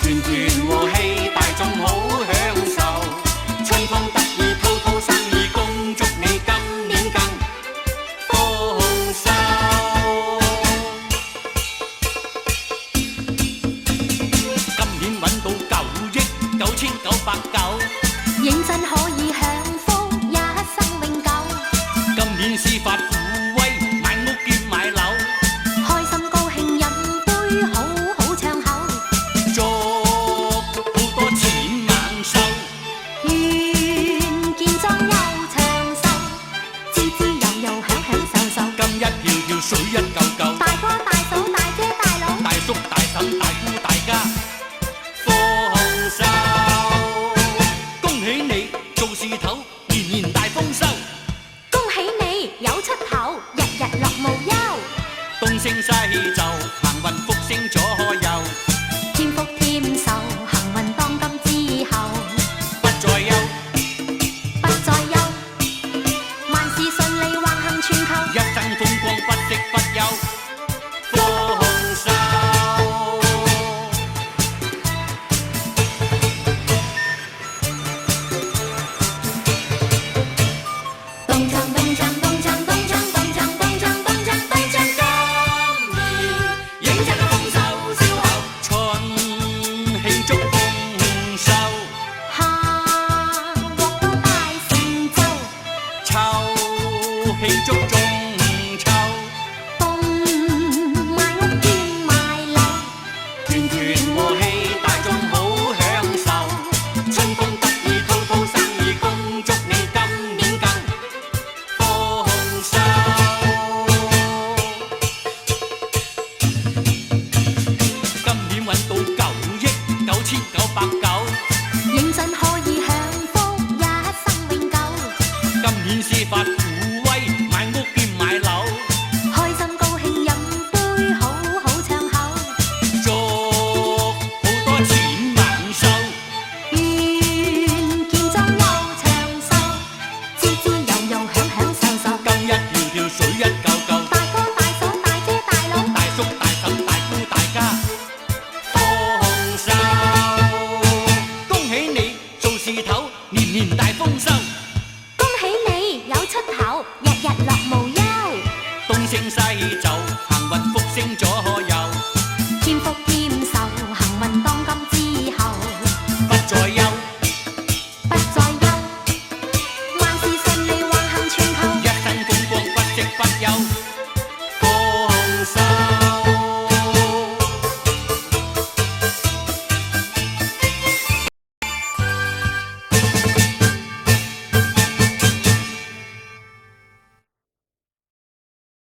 團團和氣，大眾好享受。春風得意，滔滔生意，恭祝你今年更豐收。今年揾到9億9999，認真可以享福，一生永久。今年司法富威，買屋兼買樓，開心高興飲杯，好好暢口。祝好多錢猛收，願健壯又長壽，滋滋悠悠享享受受。金一條條，水一嚿嚿，大哥大嫂大姐大佬，大叔大嬸大姑大家豐收。恭喜你做事頭，年年大豐收。恭喜你有出頭，日日樂無憂。東升西就，行運福星左右，添福添壽，行運當今之後，不再憂，不再憂。萬事順利，橫行全球。一生風光不息不休，豐收。東張東張東張東張東張東張東張東張，迎接個豐收笑口，春慶祝豐收，夏獲到大成就，秋慶祝中秋，冬買屋兼買樓，團團和氣，大眾好享受。春風得意，滔滔生意，恭祝你今年更豐收。今年揾到9億9999，認真可以享福，一生永久。今年司法富威，買屋兼買樓，開心高興飲杯，好好暢口。祝好多錢猛收，願健壯又長壽，滋滋悠悠享享受受。金一條條，水一嚿嚿，大哥大嫂大姐大佬，大叔大嬸大姑大家豐收。恭喜你做事頭，年年大豐收。恭喜你有出頭，日日樂無憂。東升西就，